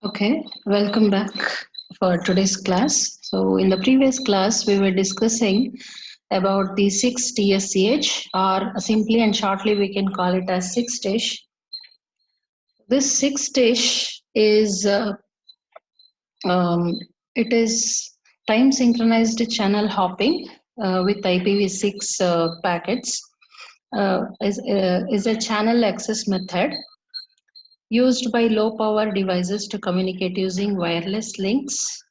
Okay, welcome back for today's class. So, in the previous class, we were discussing about the 6 TSCH, or simply and shortly, we can call it as 6 stage. This 6 stage is um, it is time synchronized channel hopping with IPv6 packets. Is a channel access method used by low power devices to communicate using wireless links,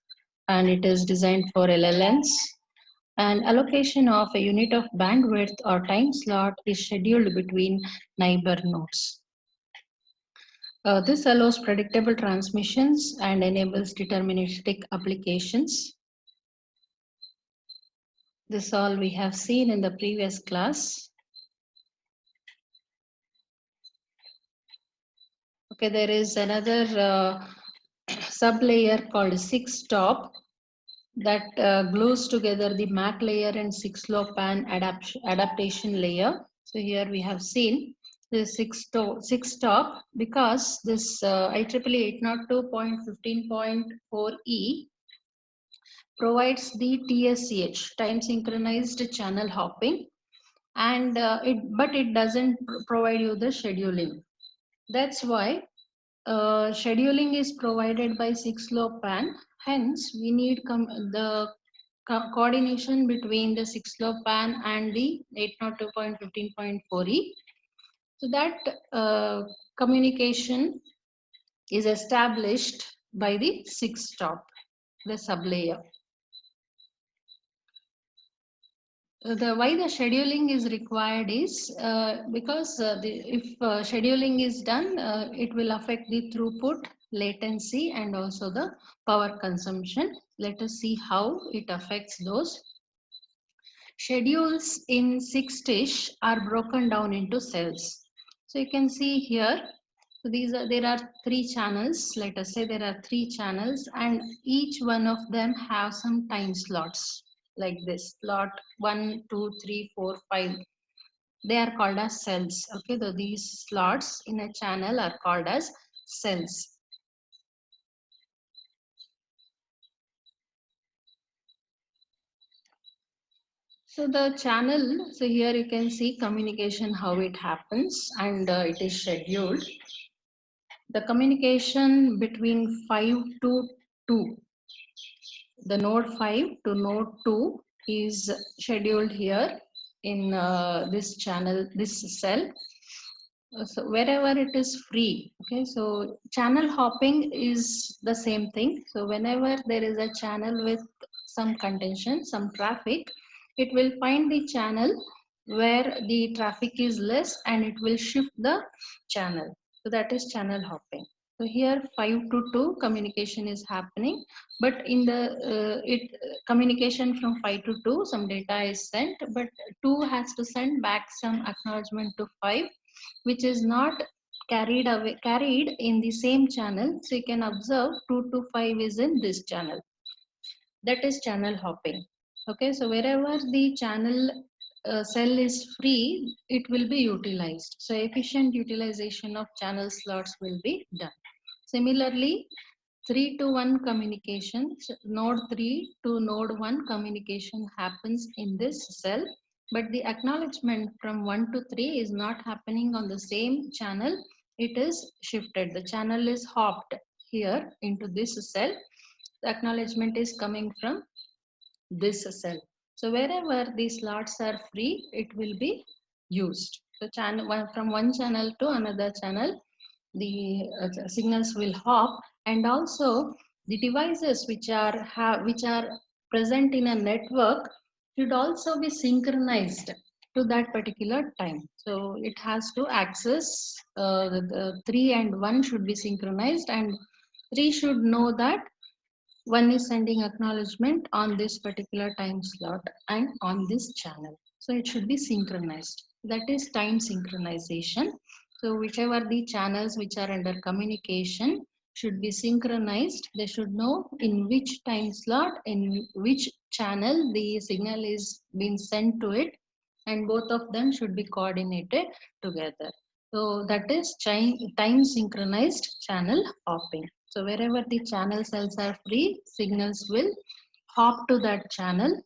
and it is designed for LLNs. And allocation of a unit of bandwidth or time slot is scheduled between neighbor nodes. This allows predictable transmissions and enables deterministic applications. This all we have seen in the previous class. Okay, there is another sublayer called 6-stop that glues together the MAC layer and 6-low-PAN adaptation layer. So here we have seen the 6-stop because this IEEE 802.15.4e provides the TSCH, time synchronized channel hopping, and but it doesn't provide you the scheduling. That's why scheduling is provided by 6-low-PAN. Hence, we need the coordination between the 6-low-PAN and the 802.15.4e. So that communication is established by the 6-stop, the sublayer. Why the scheduling is required is because if scheduling is done, it will affect the throughput, latency, and also the power consumption. Let us see how it affects those. Schedules in 6 stage are broken down into cells. So you can see here, so there are 3 channels. Let us say there are 3 channels, and each one of them have some time slots like this: slot 1, 2, 3, 4, 5. They are called as cells. Okay, so these slots in a channel are called as cells. So the channel, so here you can see communication, how it happens, and it is scheduled. The communication between 5 to 2, the node 5 to node 2 is scheduled here in this channel, this cell. So wherever it is free, okay, so channel hopping is the same thing. So whenever there is a channel with some contention, some traffic, it will find the channel where the traffic is less and it will shift the channel. So that is channel hopping. So here 5 to 2 communication is happening, but in the communication from 5 to 2, some data is sent, but 2 has to send back some acknowledgement to 5, which is not carried in the same channel. So you can observe 2 to 5 is in this channel. That is channel hopping. Okay, so wherever the channel cell is free, it will be utilized. So efficient utilization of channel slots will be done. Similarly, 3 to 1 communication, node 3 to node 1 communication happens in this cell, but the acknowledgement from 1 to 3 is not happening on the same channel. It is shifted. The channel is hopped here into this cell. The acknowledgement is coming from this cell. So wherever these slots are free, it will be used. So from one channel to another channel, the signals will hop, and also the devices which are present in a network should also be synchronized to that particular time. So it has to access the 3 and 1 should be synchronized, and 3 should know that 1 is sending acknowledgement on this particular time slot and on this channel. So it should be synchronized. That is time synchronization. So whichever the channels which are under communication should be synchronized. They should know in which time slot, in which channel the signal is being sent to it, and both of them should be coordinated together. So that is time synchronized channel hopping. So wherever the channel cells are free, signals will hop to that channel.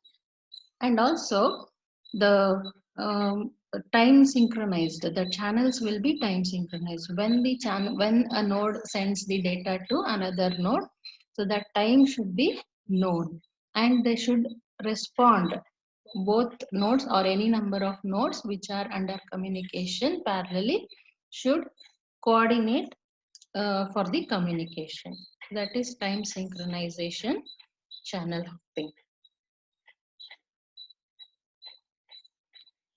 And also the time synchronized, the channels will be time synchronized when the channel, when a node sends the data to another node, so that time should be known and they should respond. Both nodes or any number of nodes which are under communication parallelly should coordinate for the communication. That is time synchronization channel hopping.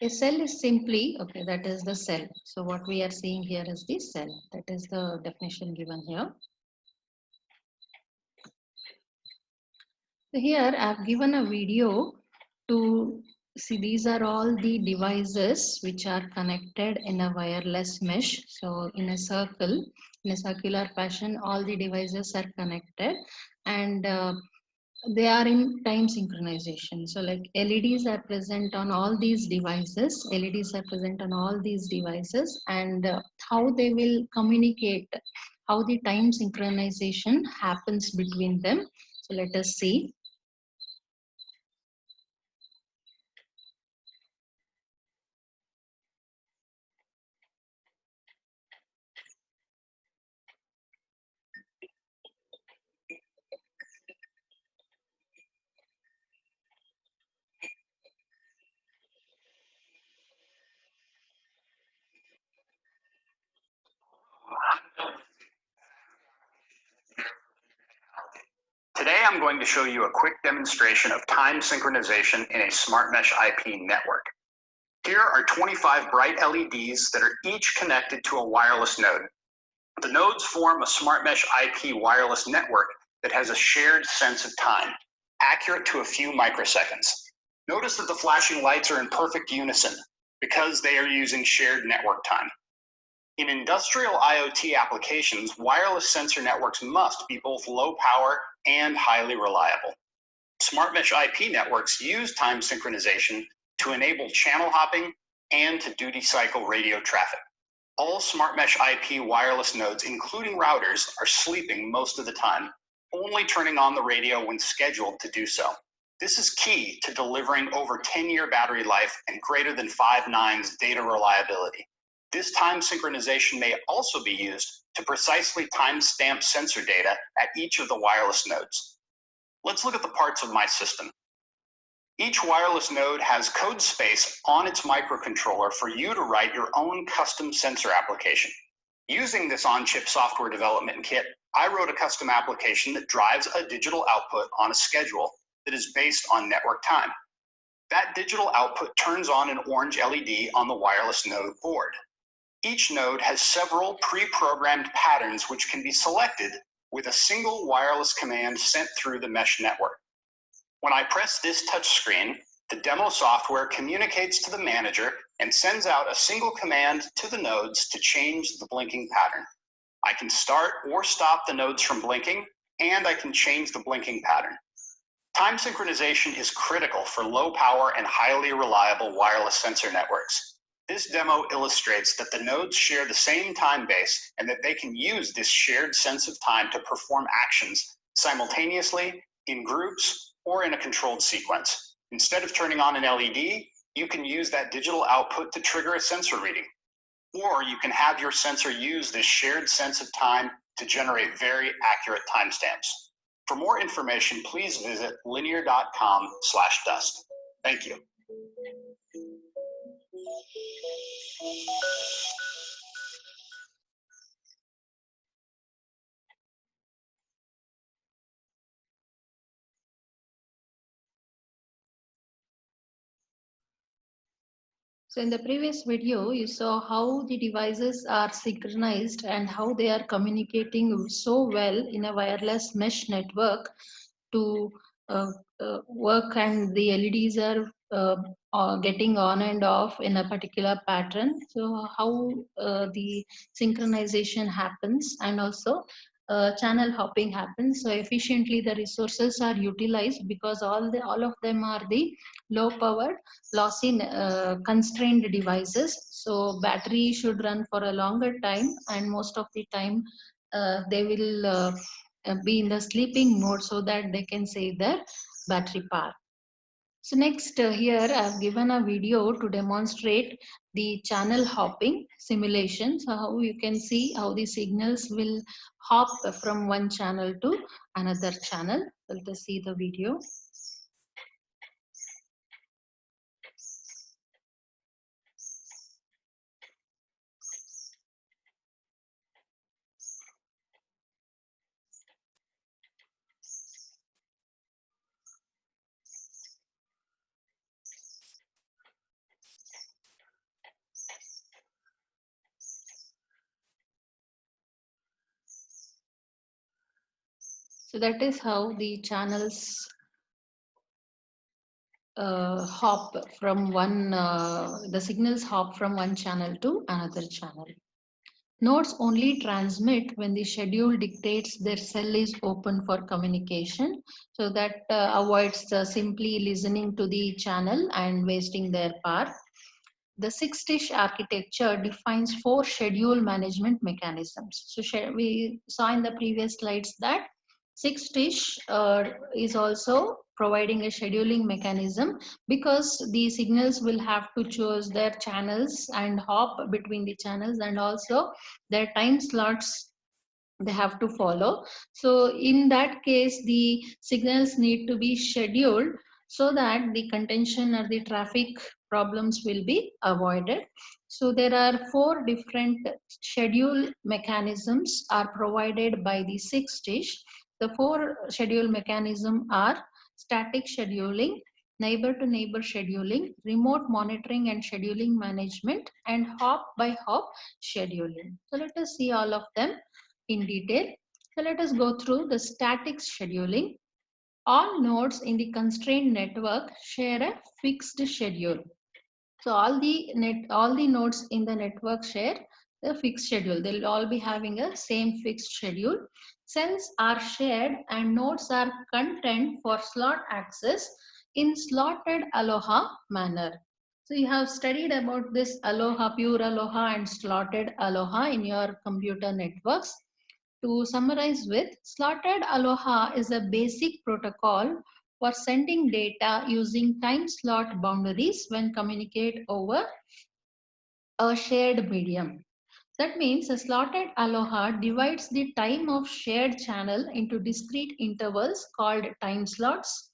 A cell is simply, okay, that is the cell. So what we are seeing here is the cell. That is the definition given here. So here I have given a video to see, these are all the devices which are connected in a wireless mesh. So in a circle, in a circular fashion, all the devices are connected, and they are in time synchronization. So like LEDs are present on all these devices, LEDs are present on all these devices, and how they will communicate, how the time synchronization happens between them. So let us see. Today I'm going to show you a quick demonstration of time synchronization in a SmartMesh IP network. Here are 25 bright LEDs that are each connected to a wireless node. The nodes form a SmartMesh IP wireless network that has a shared sense of time, accurate to a few microseconds. Notice that the flashing lights are in perfect unison because they are using shared network time. In industrial IoT applications, wireless sensor networks must be both low power and highly reliable. SmartMesh IP networks use time synchronization to enable channel hopping and to duty cycle radio traffic. All SmartMesh IP wireless nodes, including routers, are sleeping most of the time, only turning on the radio when scheduled to do so. This is key to delivering over 10-year battery life and greater than 5 nines data reliability. This time synchronization may also be used to precisely timestamp sensor data at each of the wireless nodes. Let's look at the parts of my system. Each wireless node has code space on its microcontroller for you to write your own custom sensor application. Using this on-chip software development kit, I wrote a custom application that drives a digital output on a schedule that is based on network time. That digital output turns on an orange LED on the wireless node board. Each node has several pre-programmed patterns which can be selected with a single wireless command sent through the mesh network. When I press this touchscreen, the demo software communicates to the manager and sends out a single command to the nodes to change the blinking pattern. I can start or stop the nodes from blinking, and I can change the blinking pattern. Time synchronization is critical for low power and highly reliable wireless sensor networks. This demo illustrates that the nodes share the same time base and that they can use this shared sense of time to perform actions simultaneously in groups or in a controlled sequence. Instead of turning on an LED, you can use that digital output to trigger a sensor reading. Or you can have your sensor use this shared sense of time to generate very accurate timestamps. For more information, please visit linear.com/dust. Thank you. So in the previous video, you saw how the devices are synchronized and how they are communicating so well in a wireless mesh network to work, and the LEDs are getting on and off in a particular pattern. So how the synchronization happens, and also channel hopping happens. So efficiently the resources are utilized because all of them are the low powered, lossy, constrained devices. So battery should run for a longer time, and most of the time they will be in the sleeping mode so that they can save their battery power. So next here I've given a video to demonstrate the channel hopping simulation. So how you can see how the signals will hop from one channel to another channel. Let us see the video. So that is how the channels hop from the signals hop from one channel to another channel. Nodes only transmit when the schedule dictates their cell is open for communication. So that avoids simply listening to the channel and wasting their power. The six-dish architecture defines 4 schedule management mechanisms. So we saw in the previous slides that six-dish is also providing a scheduling mechanism because the signals will have to choose their channels and hop between the channels, and also their time slots they have to follow. So in that case, the signals need to be scheduled so that the contention or the traffic problems will be avoided. So there are 4 different schedule mechanisms are provided by the six-dish. The 4 schedule mechanisms are static scheduling, neighbor to neighbor scheduling, remote monitoring and scheduling management, and hop by hop scheduling. So let us see all of them in detail. So let us go through the static scheduling. All nodes in the constrained network share a fixed schedule. So all the nodes in the network share the fixed schedule. They'll all be having a same fixed schedule. Cells are shared and nodes are content for slot access in slotted aloha manner. So you have studied about this aloha, pure aloha and slotted aloha in your computer networks. To summarize with, slotted aloha is a basic protocol for sending data using time slot boundaries when communicate over a shared medium. That means a slotted aloha divides the time of shared channel into discrete intervals called time slots.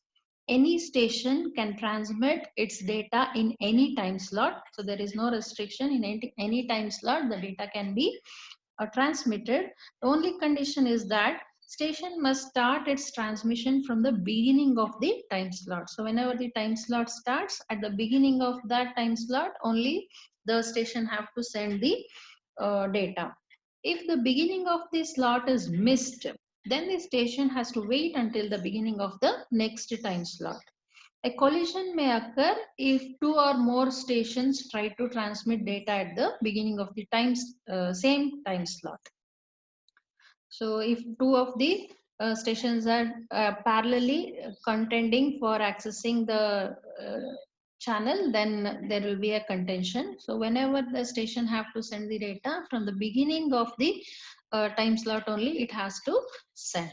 Any station can transmit its data in any time slot. So there is no restriction in any time slot. The data can be transmitted. The only condition is that station must start its transmission from the beginning of the time slot. So whenever the time slot starts, at the beginning of that time slot, only the station have to send the data. If the beginning of the slot is missed, then the station has to wait until the beginning of the next time slot. A collision may occur if 2 or more stations try to transmit data at the beginning of the same time slot. So if 2 of the stations are parallelly contending for accessing the channel, then there will be a contention. So whenever the station have to send the data from the beginning of the time slot only, it has to send.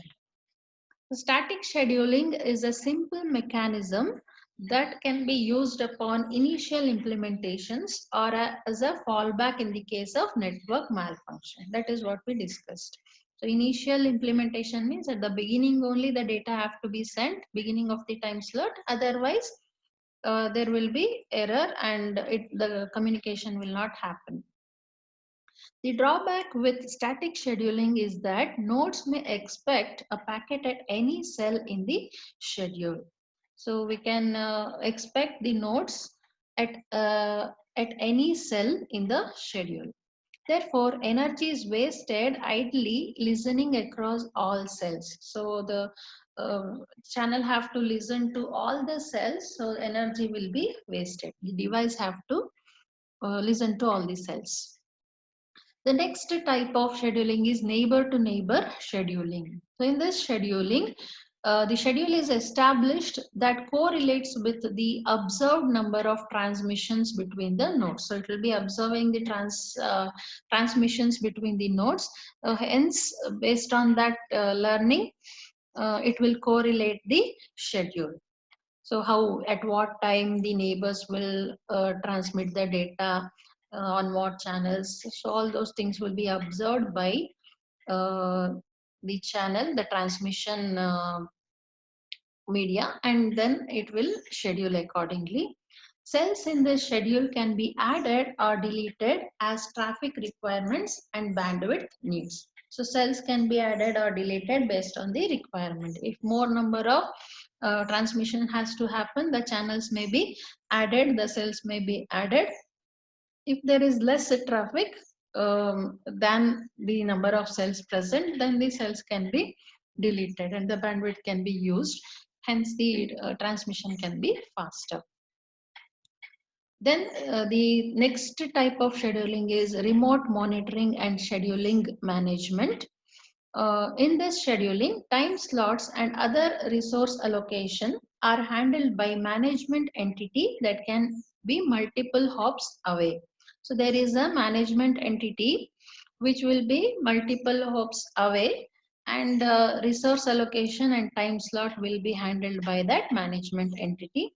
The static scheduling is a simple mechanism that can be used upon initial implementations or as a fallback in the case of network malfunction. That is what we discussed. So initial implementation means at the beginning only the data have to be sent, beginning of the time slot. Otherwise, there will be error and the communication will not happen. The drawback with static scheduling is that nodes may expect a packet at any cell in the schedule. So we can expect the nodes at any cell in the schedule. Therefore, energy is wasted idly listening across all cells. So the channel have to listen to all the cells, so energy will be wasted. The device have to listen to all the cells. The next type of scheduling is neighbor to neighbor scheduling. So in this scheduling, the schedule is established that correlates with the observed number of transmissions between the nodes. So it will be observing the transmissions between the nodes. Hence, based on that learning, it will correlate the schedule. So how, at what time the neighbors will transmit the data, on what channels. So all those things will be observed by the channel, the transmission media, and then it will schedule accordingly. Cells in the schedule can be added or deleted as traffic requirements and bandwidth needs. So cells can be added or deleted based on the requirement. If more number of transmission has to happen, the channels may be added, the cells may be added. If there is less traffic than the number of cells present, then the cells can be deleted and the bandwidth can be used. Hence, the transmission can be faster. Then the next type of scheduling is remote monitoring and scheduling management. In this scheduling, time slots and other resource allocation are handled by management entity that can be multiple hops away. So there is a management entity which will be multiple hops away, and resource allocation and time slot will be handled by that management entity.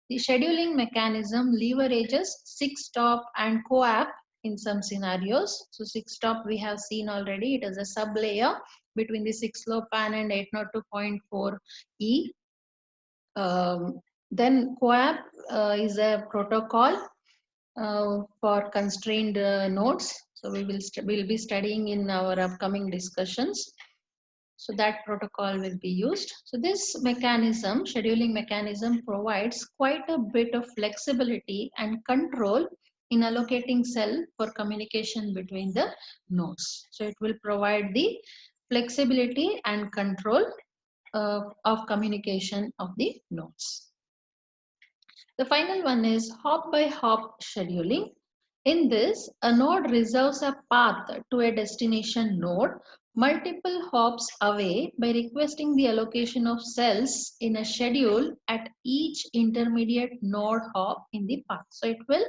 The scheduling mechanism leverages 6-stop and CoAP in some scenarios. So 6-stop we have seen already, it is a sub-layer between the 6-LoWPAN and 802.4e. Then CoAP is a protocol for constrained nodes. So we'll be studying in our upcoming discussions. So that protocol will be used. So this mechanism, scheduling mechanism, provides quite a bit of flexibility and control in allocating cell for communication between the nodes. So it will provide the flexibility and control of communication of the nodes. The final one is hop by hop scheduling. In this, a node reserves a path to a destination node multiple hops away by requesting the allocation of cells in a schedule at each intermediate node hop in the path. So it will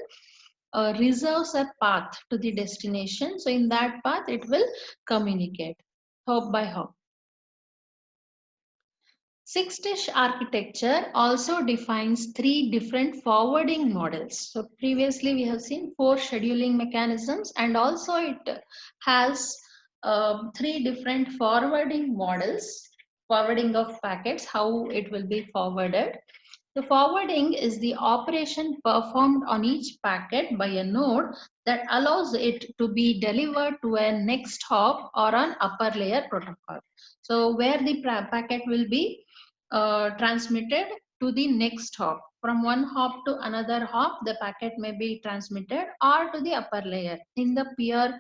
reserves a path to the destination. So in that path, it will communicate hop by hop. 6-dish architecture also defines 3 different forwarding models. So previously we have seen 4 scheduling mechanisms, and also it has 3 different forwarding models, forwarding of packets, how it will be forwarded. The forwarding is the operation performed on each packet by a node that allows it to be delivered to a next hop or an upper layer protocol. So where the packet will be transmitted to the next hop. From one hop to another hop, the packet may be transmitted, or to the upper layer. In the peer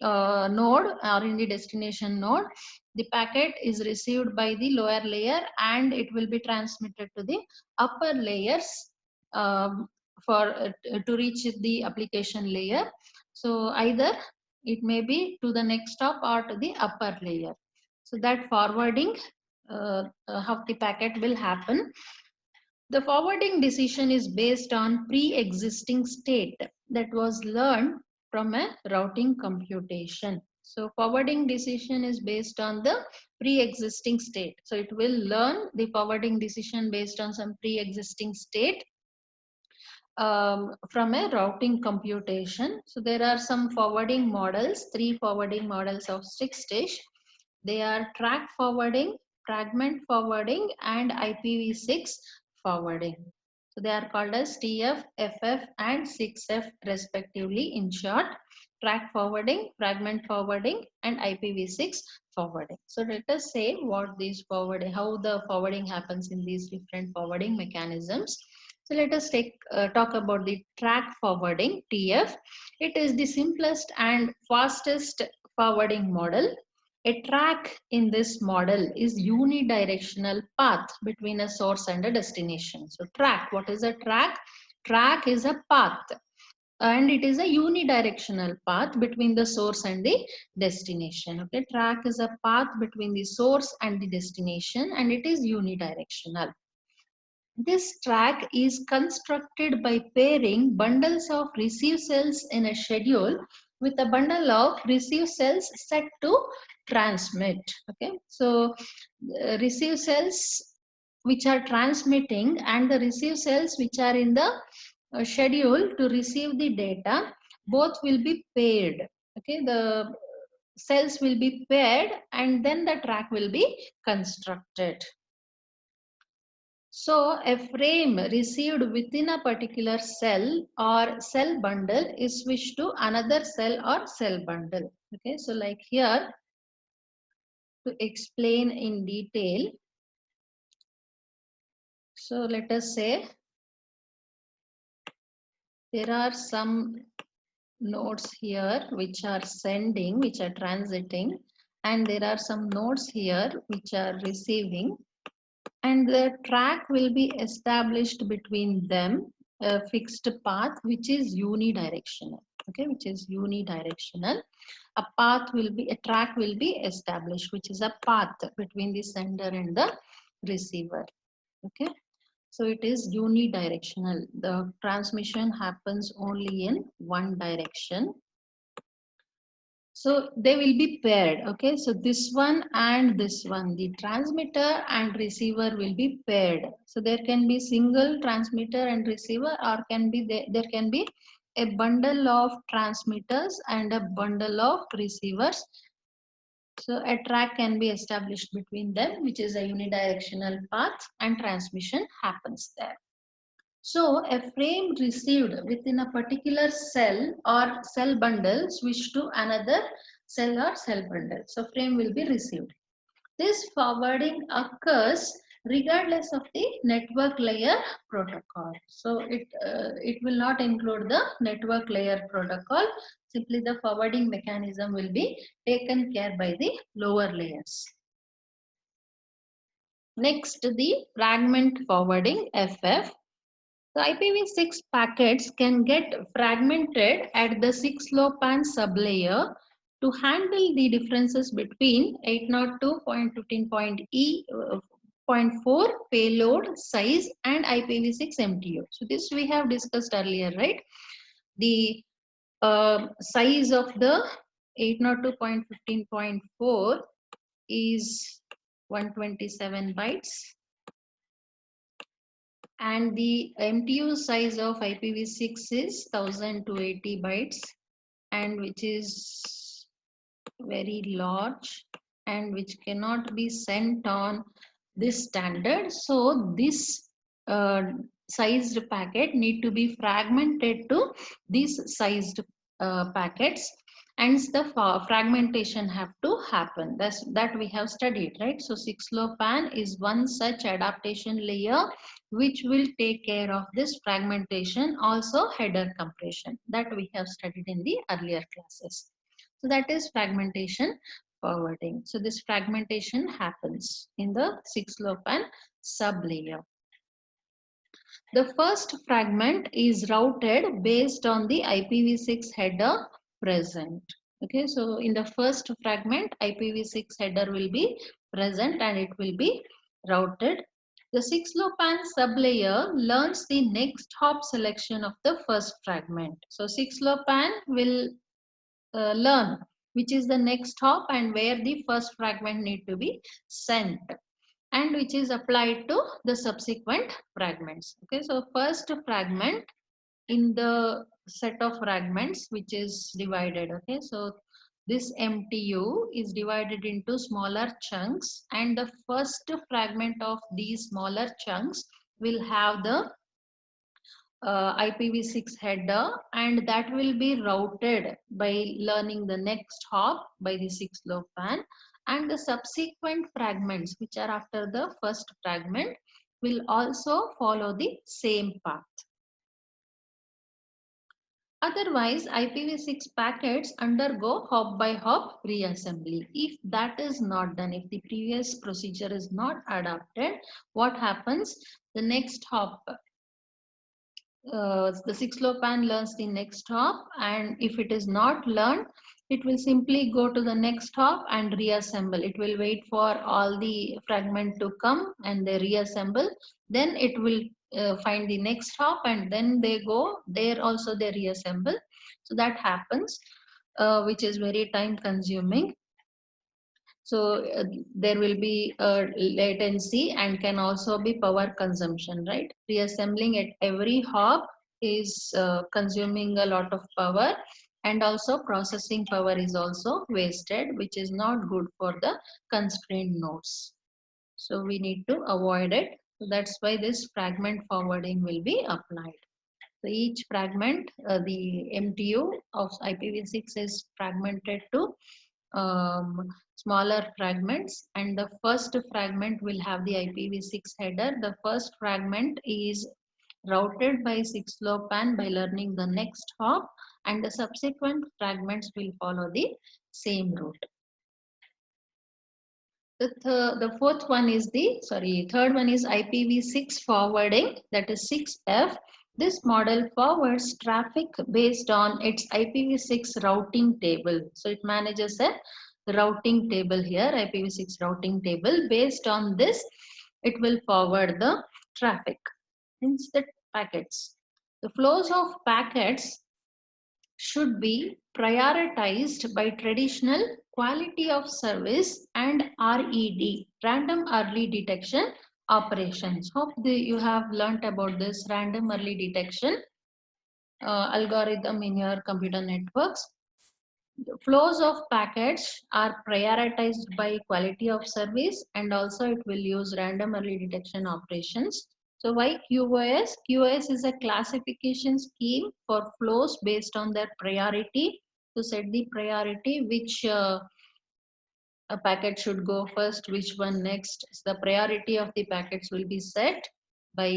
node or in the destination node, the packet is received by the lower layer and it will be transmitted to the upper layers to reach the application layer. So either it may be to the next hop or to the upper layer. So that forwarding of the packet will happen. The forwarding decision is based on pre-existing state that was learned from a routing computation. So forwarding decision is based on the pre-existing state. So it will learn the forwarding decision based on some pre-existing state from a routing computation. So there are some forwarding models, 3 forwarding models of 6-dish. They are track forwarding, fragment forwarding, and IPv6 forwarding. So they are called as TF, FF, and 6F respectively. In short, track forwarding, fragment forwarding, and IPv6 forwarding. So let us say what these forwarding, how the forwarding happens in these different forwarding mechanisms. So let us talk about the track forwarding, TF. It is the simplest and fastest forwarding model. A track in this model is unidirectional path between a source and a destination. So track, what is a track? Track is a path. and it is a unidirectional path between the source and the destination. Okay, track is a path between the source and the destination, and it is unidirectional. This track is constructed by pairing bundles of receive cells in a schedule with a bundle of receive cells set to transmit. Okay, so receive cells which are transmitting and the receive cells which are in the schedule to receive the data, both will be paired. Okay, the cells will be paired and then the track will be constructed. So a frame received within a particular cell or cell bundle is switched to another cell or cell bundle. Okay, so like here, to explain in detail, so let us say there are some nodes here which are sending, which are transiting, and there are some nodes here which are receiving, and the track will be established between them, a fixed path which is unidirectional. Okay, which is unidirectional. A track will be established, which is a path between the sender and the receiver. Okay, so it is unidirectional. The transmission happens only in one direction. So they will be paired. Okay, so this one and this one, the transmitter and receiver will be paired. So there can be single transmitter and receiver, or there can be a bundle of transmitters and a bundle of receivers. So a track can be established between them, which is a unidirectional path, and transmission happens there. So a frame received within a particular cell or cell bundle switched to another cell or cell bundle. So frame will be received. This forwarding occurs regardless of the network layer protocol. So it will not include the network layer protocol. Simply the forwarding mechanism will be taken care by the lower layers. Next, the fragment forwarding, FF. So IPv6 packets can get fragmented at the 6LoWPAN sublayer to handle the differences between 802.15.4 payload size and IPv6 MTU. So this we have discussed earlier, right? The size of the 802.15.4 is 127 bytes. And the MTU size of IPv6 is 1280 bytes, and which is very large and which cannot be sent on this standard. So this sized packet need to be fragmented to these sized packets, and the fragmentation have to happen. That we have studied, right? So 6LoWPAN is one such adaptation layer which will take care of this fragmentation. Also header compression, that we have studied in the earlier classes. So that is fragmentation forwarding. So this fragmentation happens in the 6LoWPAN sublayer. The first fragment is routed based on the IPv6 header present. Okay, so in the first fragment, IPv6 header will be present and it will be routed. The 6LoWPAN sublayer learns the next hop selection of the first fragment. So 6LoWPAN will learn which is the next hop and where the first fragment need to be sent, and which is applied to the subsequent fragments. Okay, so first fragment in the set of fragments which is divided. Okay, so this MTU is divided into smaller chunks, and the first fragment of these smaller chunks will have the IPv6 header, and that will be routed by learning the next hop by the 6LoWPAN, and the subsequent fragments which are after the first fragment will also follow the same path. Otherwise, IPv6 packets undergo hop by hop reassembly. If that is not done, if the previous procedure is not adopted, what happens? The next hop the 6-LoWPAN learns the next hop, and if it is not learned, it will simply go to the next hop and reassemble. It will wait for all the fragment to come and they reassemble. Then it will find the next hop and then they go there also they reassemble. So that happens, which is very time consuming. So there will be latency and can also be power consumption, right? Reassembling at every hop is consuming a lot of power, and also processing power is also wasted, which is not good for the constrained nodes. So we need to avoid it. So that's why this fragment forwarding will be applied. So each fragment, the MTU of IPv6 is fragmented to smaller fragments, and the first fragment will have the IPv6 header. The first fragment is routed by 6-LoWPAN by learning the next hop, and the subsequent fragments will follow the same route. The fourth one is third one is IPv6 forwarding, that is 6F. This model forwards traffic based on its IPv6 routing table. So it manages a routing table here, IPv6 routing table. Based on this, it will forward the traffic, hence the packets. The flows of packets should be prioritized by traditional quality of service and RED, random early detection operations. Hope you have learnt about this random early detection algorithm in your computer networks. The flows of packets are prioritized by quality of service, and also it will use random early detection operations. So why QoS? QoS is a classification scheme for flows based on their priority, to set the priority which a packet should go first, which one next. So the priority of the packets will be set by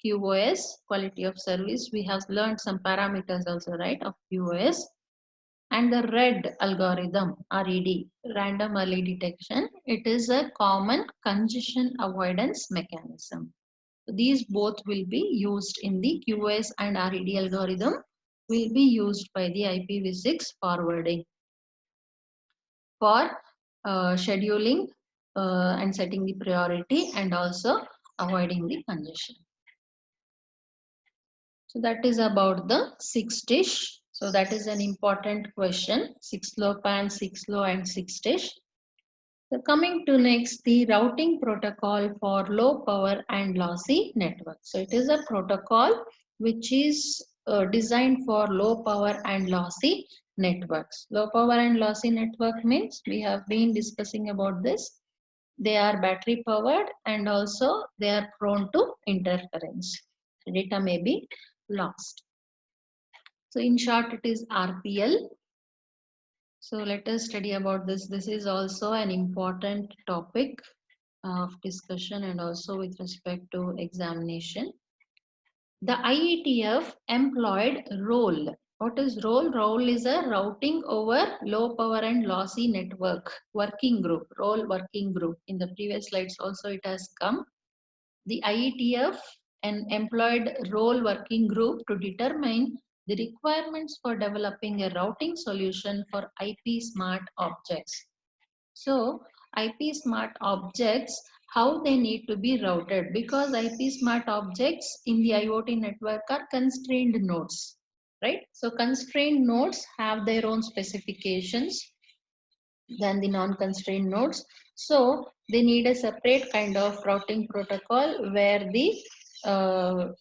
QoS, quality of service. We have learned some parameters also, right, of QoS. And the RED algorithm, RED, random early detection, it is a common congestion avoidance mechanism. So these both will be used in the QoS, and RED algorithm will be used by the IPv6 forwarding for scheduling and setting the priority, and also avoiding the congestion. So that is about the 6-dish. So that is an important question. 6-LoWPAN, 6-Low and 6-dish. So coming to next, the routing protocol for low power and lossy network. So it is a protocol which is designed for low power and lossy networks. Low power and lossy network means we have been discussing about this. They are battery powered and also they are prone to interference. Data may be lost. So in short, it is RPL. So let us study about this. This is also an important topic of discussion and also with respect to examination. The IETF employed ROLE. What is ROLE? ROLE is a routing over low power and lossy network working group, ROLE working group. In the previous slides also it has come. The IETF employed ROLE working group to determine the requirements for developing a routing solution for IP smart objects. So IP smart objects, how they need to be routed, because IP smart objects in the IoT network are constrained nodes, right? So constrained nodes have their own specifications than the non-constrained nodes. So they need a separate kind of routing protocol where the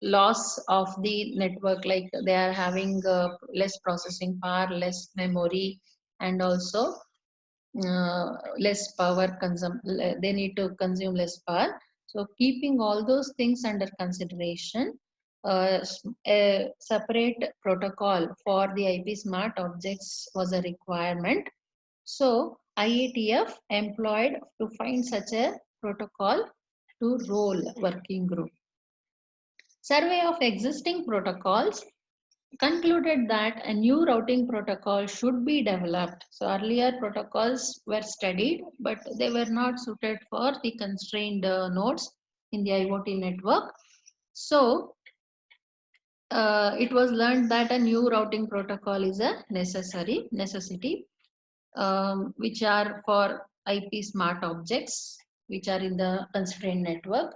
loss of the network, like they are having less processing power, less memory, and also less power they need to consume less power. So keeping all those things under consideration, a separate protocol for the IP smart objects was a requirement. So IETF employed to find such a protocol to ROLE working group. Survey of existing protocols concluded that a new routing protocol should be developed. So earlier protocols were studied, but they were not suited for the constrained nodes in the IoT network. So it was learned that a new routing protocol is a necessity, which are for IP smart objects, which are in the constrained network.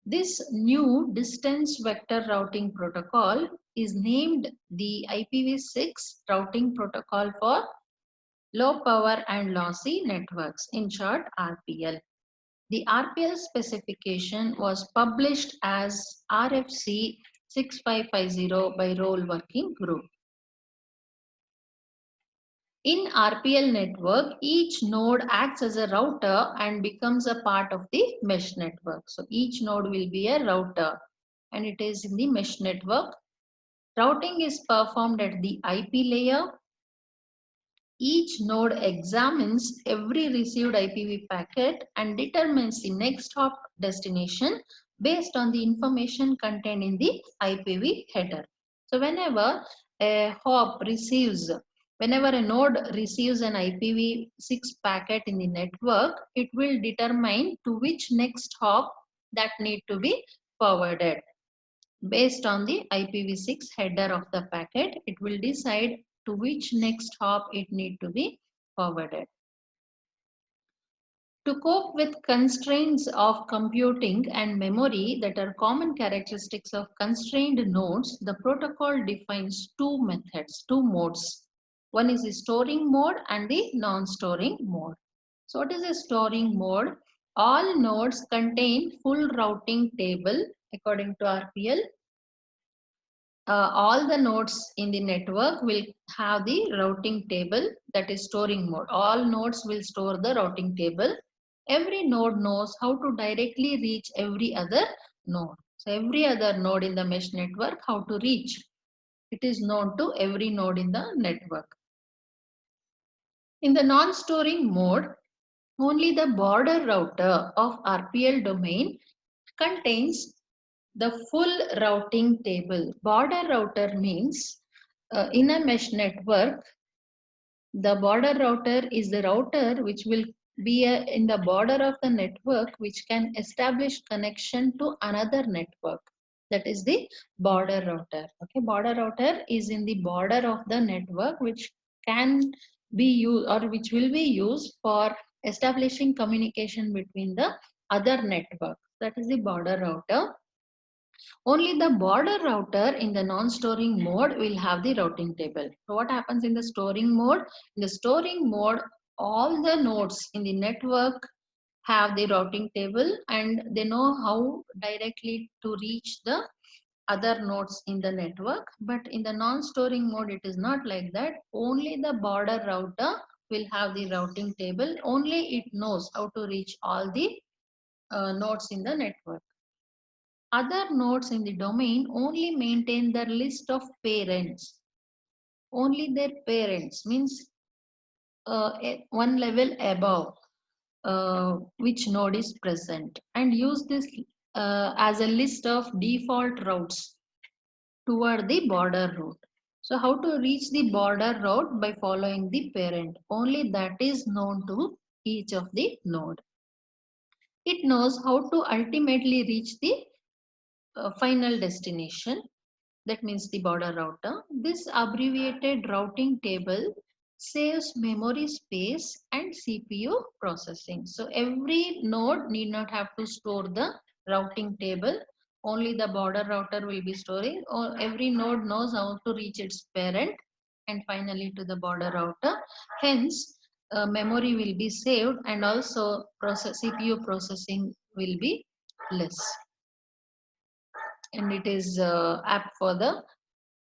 This new distance vector routing protocol is named the IPv6 routing protocol for low power and lossy networks, in short RPL. The RPL specification was published as RFC 6550 by Role Working Group. In RPL network, each node acts as a router and becomes a part of the mesh network. So each node will be a router and it is in the mesh network. Routing is performed at the IP layer. Each node examines every received IPv packet and determines the next hop destination based on the information contained in the IPv header. So whenever a node receives an IPv6 packet in the network, it will determine to which next hop that need to be forwarded. Based on the IPv6 header of the packet, it will decide to which next hop it need to be forwarded. To cope with constraints of computing and memory that are common characteristics of constrained nodes, the protocol defines two modes. One is the storing mode and the non-storing mode. So what is a storing mode? All nodes contain full routing table according to RPL. All the nodes in the network will have the routing table, that is storing mode. All nodes will store the routing table. Every node knows how to directly reach every other node. So every other node in the mesh network, how to reach. It is known to every node in the network. In the non-storing mode, only the border router of RPL domain contains the full routing table. Border router means in a mesh network, the border router is the router which will be in the border of the network, which can establish connection to another network. That is the border router. Okay, border router is in the border of the network, which can be used or which will be used for establishing communication between the other network. That is the border router. Only the border router in the non-storing mode will have the routing table. So what happens in the storing mode? In the storing mode, all the nodes in the network have the routing table and they know how directly to reach the other nodes in the network. But in the non-storing mode, it is not like that. Only the border router will have the routing table. Only it knows how to reach all the nodes in the network. Other nodes in the domain only maintain the list of parents. Only their parents means one level above which node is present, and use this as a list of default routes toward the border route. So how to reach the border route? By following the parent. Only that is known to each of the node. It knows how to ultimately reach the final destination, that means the border router. This abbreviated routing table saves memory space and CPU processing. So every node need not have to store the routing table. Only the border router will be storing, or every node knows how to reach its parent and finally to the border router. Hence, memory will be saved and also CPU processing will be less. And it is apt for the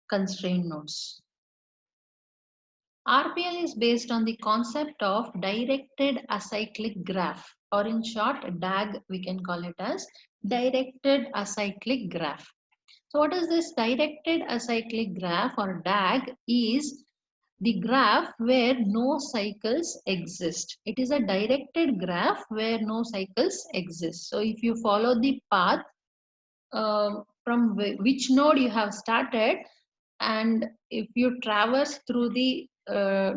constrained nodes. RPL is based on the concept of directed acyclic graph, or in short DAG, we can call it as directed acyclic graph. So what is this directed acyclic graph, or DAG? Is the graph where no cycles exist. It is a directed graph where no cycles exist. So if you follow the path from which node you have started, and if you traverse through the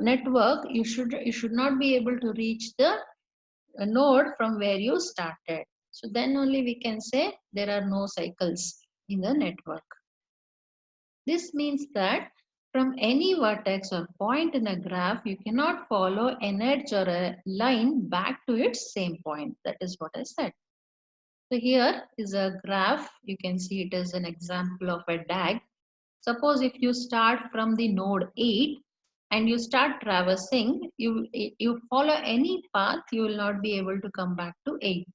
network, you should not be able to reach the node from where you started. So then only we can say there are no cycles in the network. This means that from any vertex or point in a graph, you cannot follow an edge or a line back to its same point. That is what I said. So here is a graph. You can see it is an example of a DAG. Suppose if you start from the node 8 and you start traversing, you follow any path, you will not be able to come back to 8.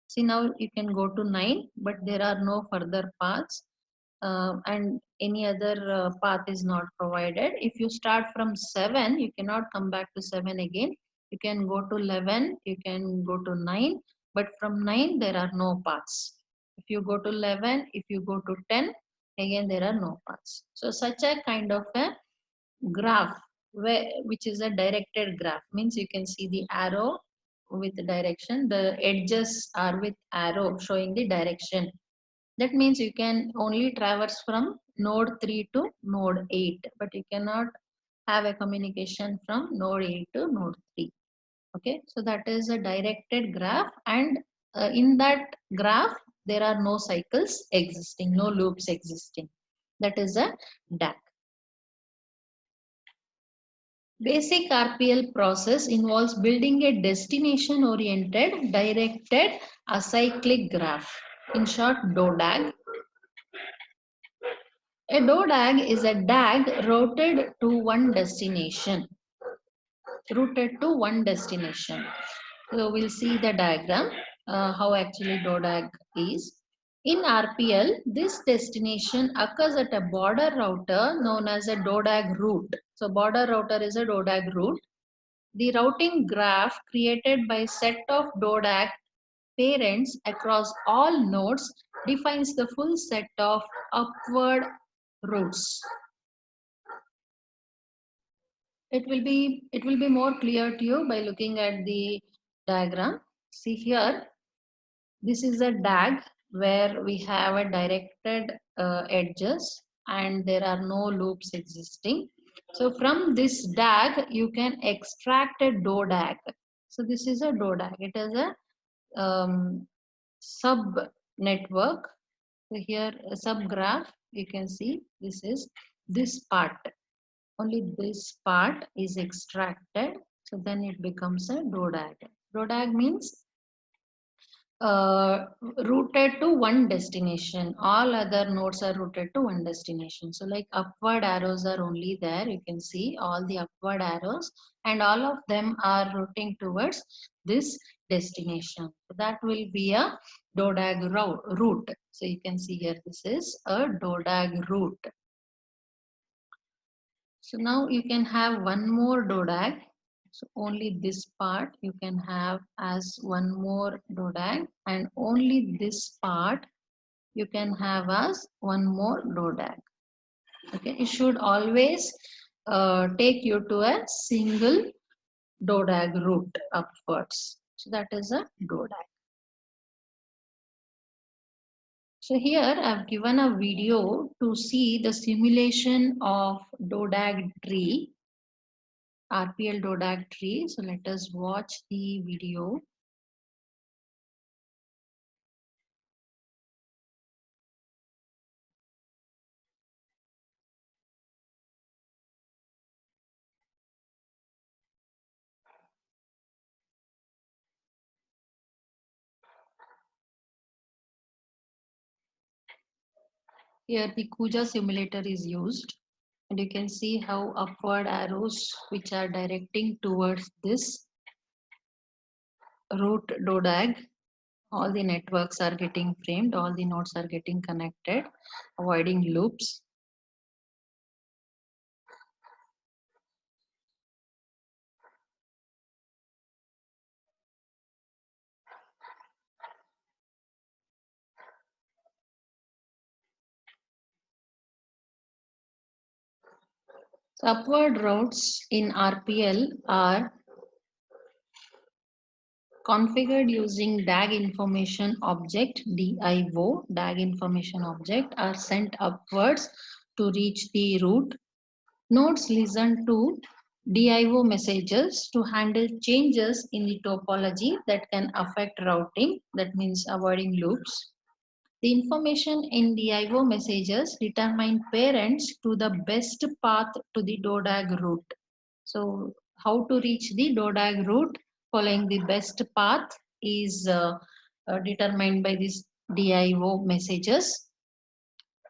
See, now you can go to 9, but there are no further paths, and any other path is not provided. If you start from 7, you cannot come back to 7 again. You can go to 11, you can go to 9, but from 9 there are no paths. If you go to 11, if you go to 10, again there are no paths. So such a kind of a graph which is a directed graph means you can see the arrow with direction, the edges are with arrow showing the direction. That means you can only traverse from node 3 to node 8, but you cannot have a communication from node 8 to node 3. Okay, so that is a directed graph, and in that graph there are no cycles existing, no loops existing. That is a DAG. Basic RPL process involves building a destination oriented directed acyclic graph, in short DODAG. A DODAG is a DAG routed to one destination. Routed to one destination. So we'll see the diagram, how actually DODAG is. In RPL, this destination occurs at a border router known as a DODAG route. So border router is a DODAG route. The routing graph created by set of DODAG parents across all nodes defines the full set of upward routes. It will be more clear to you by looking at the diagram. See here, this is a DAG where we have a directed edges and there are no loops existing. So from this DAG, you can extract a DODAG. So this is a DODAG. It is a sub network. So here a subgraph, you can see this is this part. Only this part is extracted. So then it becomes a DODAG. DODAG means routed to one destination. All other nodes are routed to one destination. So like upward arrows are only there. You can see all the upward arrows and all of them are routing towards this destination. So that will be a DODAG route. So you can see here this is a DODAG route. So now you can have one more DODAG. So only this part you can have as one more DODAG, and only this part you can have as one more DODAG. Okay, it should always take you to a single DODAG route upwards. So that is a DODAG. So here I've given a video to see the simulation of DODAG tree. RPL DODAG tree. So let us watch the video. Here the Kuja simulator is used, and you can see how upward arrows which are directing towards this route DODAG, all the networks are getting framed, all the nodes are getting connected, avoiding loops. So upward routes in RPL are configured using DAG information object, DIO, DAG information object are sent upwards to reach the route. Nodes listen to DIO messages to handle changes in the topology that can affect routing, that means avoiding loops. The information in DIO messages determine parents to the best path to the DODAG route. So how to reach the DODAG route following the best path is determined by these DIO messages.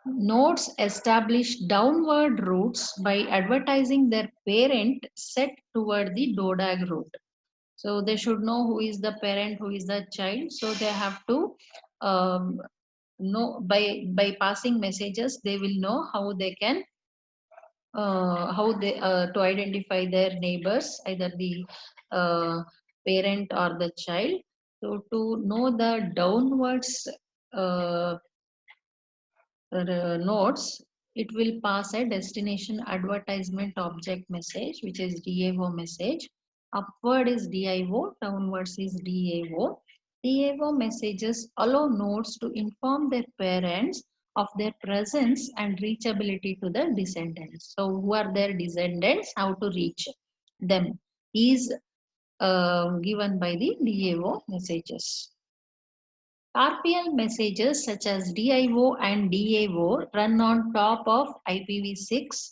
Nodes establish downward routes by advertising their parent set toward the DODAG route. So they should know who is the parent, who is the child. So they have to know by passing messages, they will know how they can to identify their neighbors, either the parent or the child. So to know the downwards uh, nodes, it will pass a destination advertisement object message, which is DAO message. Upward is DIO, downwards is DAO. DAO messages allow nodes to inform their parents of their presence and reachability to the descendants. So who are their descendants, how to reach them is given by the DAO messages. RPL messages such as DIO and DAO run on top of IPv6.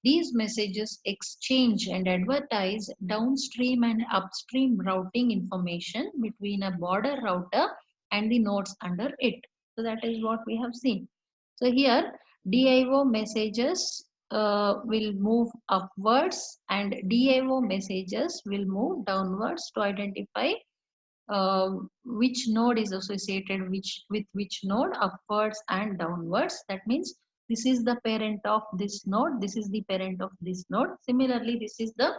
These messages exchange and advertise downstream and upstream routing information between a border router and the nodes under it. So that is what we have seen. So here DIO messages will move upwards and DIO messages will move downwards to identify which node is associated with which node, upwards and downwards. That means this is the parent of this node, this is the parent of this node. Similarly, this is the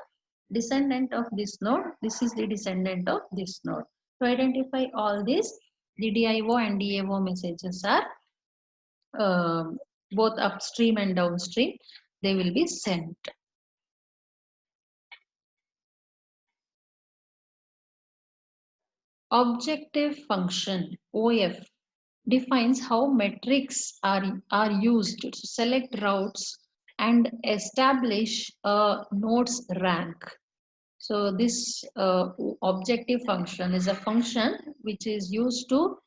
descendant of this node, this is the descendant of this node. To identify all this, the DIO and DAO messages are both upstream and downstream, they will be sent. Objective function, OF, defines how metrics are used to select routes and establish a node's rank. So this objective function is a function which is used to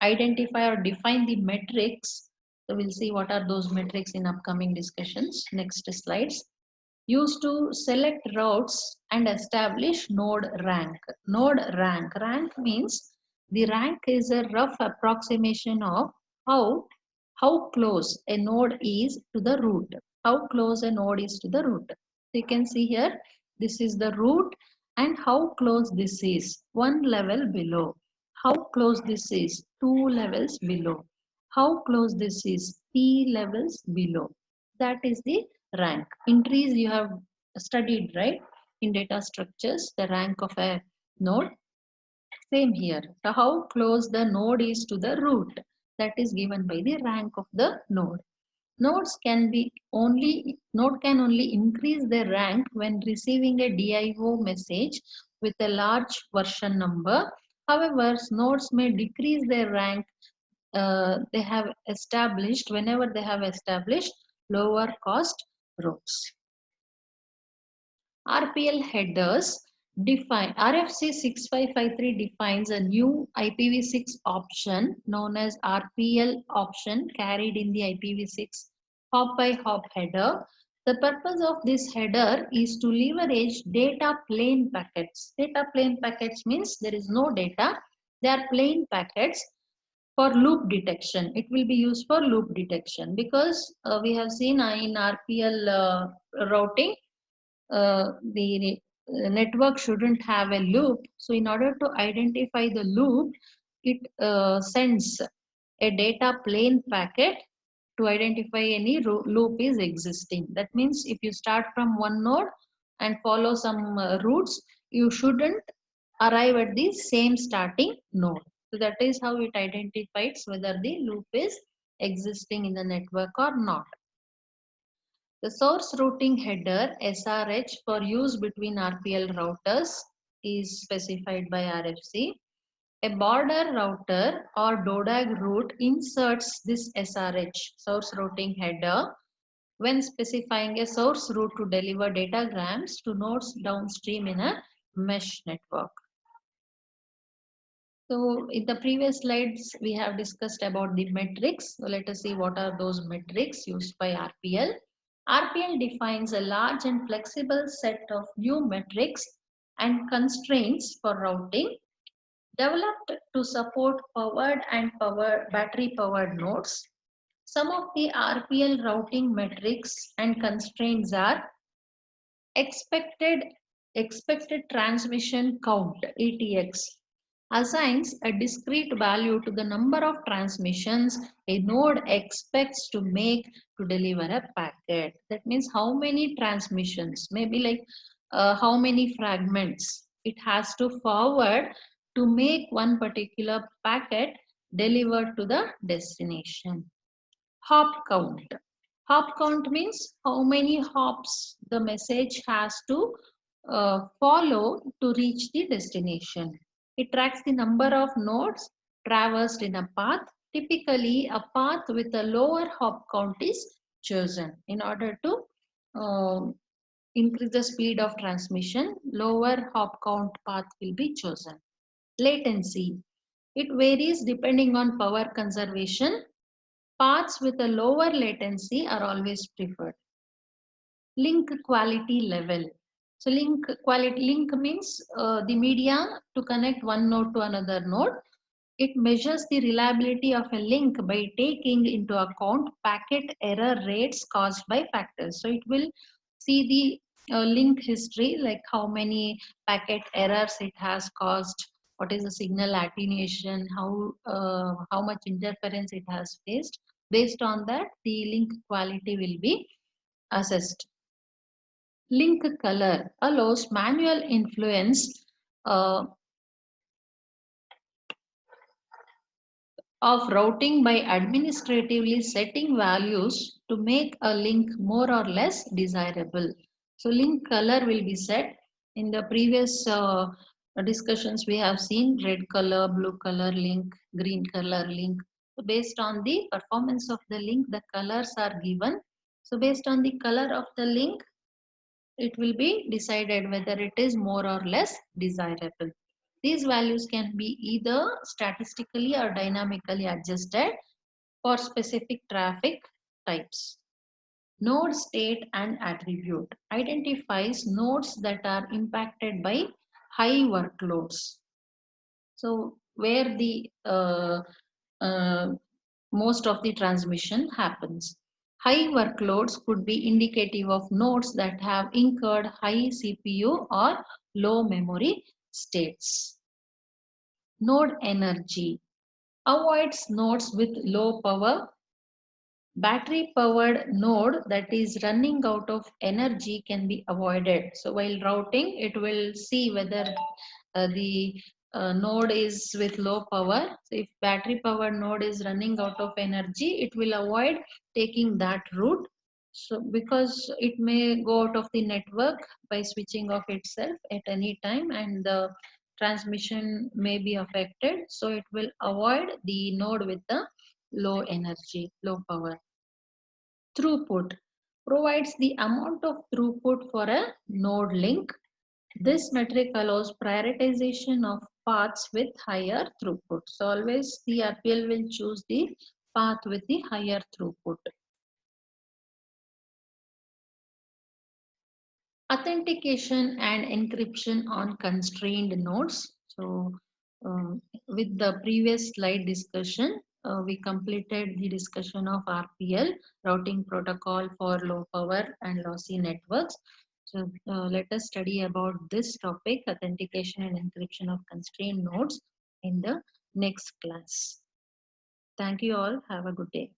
identify or define the metrics. So we'll see what are those metrics in upcoming discussions. Next slides. Used to select routes and establish node rank. Node rank. Rank means the rank is a rough approximation of how close a node is to the root. How close a node is to the root. So you can see here, this is the root and how close this is. One level below. How close this is. Two levels below. How close this is. Three levels below. That is the rank. In trees you have studied, right? In data structures, the rank of a node. Same here. So how close the node is to the root, that is given by the rank of the node. Node can only increase their rank when receiving a DIO message with a large version number. However, nodes may decrease their rank whenever they have established lower cost routes. RPL headers define RFC 6553 defines a new IPv6 option known as RPL option carried in the IPv6 hop by hop header. The purpose of this header is to leverage data plain packets. Data plain packets means there is no data, they are plain packets for loop detection. It will be used for loop detection because we have seen in RPL routing, the network shouldn't have a loop. So in order to identify the loop, it sends a data plain packet to identify any loop is existing. That means if you start from one node and follow some routes, you shouldn't arrive at the same starting node. So that is how it identifies whether the loop is existing in the network or not. The source routing header SRH for use between RPL routers is specified by RFC. A border router or DODAG route inserts this SRH, source routing header, when specifying a source route to deliver datagrams to nodes downstream in a mesh network. So in the previous slides, we have discussed about the metrics. So let us see what are those metrics used by RPL. RPL defines a large and flexible set of new metrics and constraints for routing developed to support powered and battery powered nodes. Some of the RPL routing metrics and constraints are expected transmission count ATX assigns a discrete value to the number of transmissions a node expects to make to deliver a packet. That means how many transmissions, maybe like how many fragments it has to forward to make one particular packet delivered to the destination. Hop count. Hop count means how many hops the message has to follow to reach the destination. It tracks the number of nodes traversed in a path. Typically, a path with a lower hop count is chosen in order to increase the speed of transmission. Lower hop count path will be chosen. Latency. It varies depending on power conservation. Paths with a lower latency are always preferred. Link quality level. So link means the media to connect one node to another node. It measures the reliability of a link by taking into account packet error rates caused by factors. So it will see the link history, like how many packet errors it has caused, what is the signal attenuation, how much interference it has faced. Based on that, the link quality will be assessed. Link color allows manual influence of routing by administratively setting values to make a link more or less desirable. So link color will be set. In the previous discussions we have seen red color, blue color link, green color link. So based on the performance of the link, the colors are given. So based on the color of the link, it will be decided whether it is more or less desirable. These values can be either statistically or dynamically adjusted for specific traffic types. Node state and attribute identifies nodes that are impacted by high workloads. So where the most of the transmission happens. High workloads could be indicative of nodes that have incurred high CPU or low memory states. Node energy avoids nodes with low power. Battery powered node that is running out of energy can be avoided. So while routing, it will see whether the node is with low power. So if battery powered node is running out of energy, it will avoid taking that route. So because it may go out of the network by switching off itself at any time, and the transmission may be affected. So it will avoid the node with the low energy, low power. Throughput provides the amount of throughput for a node link. This metric allows prioritization of paths with higher throughput. So always the RPL will choose the path with the higher throughput. Authentication and encryption on constrained nodes. So with the previous slide discussion, we completed the discussion of RPL, routing protocol for low power and lossy networks. So let us study about this topic, authentication and encryption of constrained nodes, in the next class. Thank you all. Have a good day.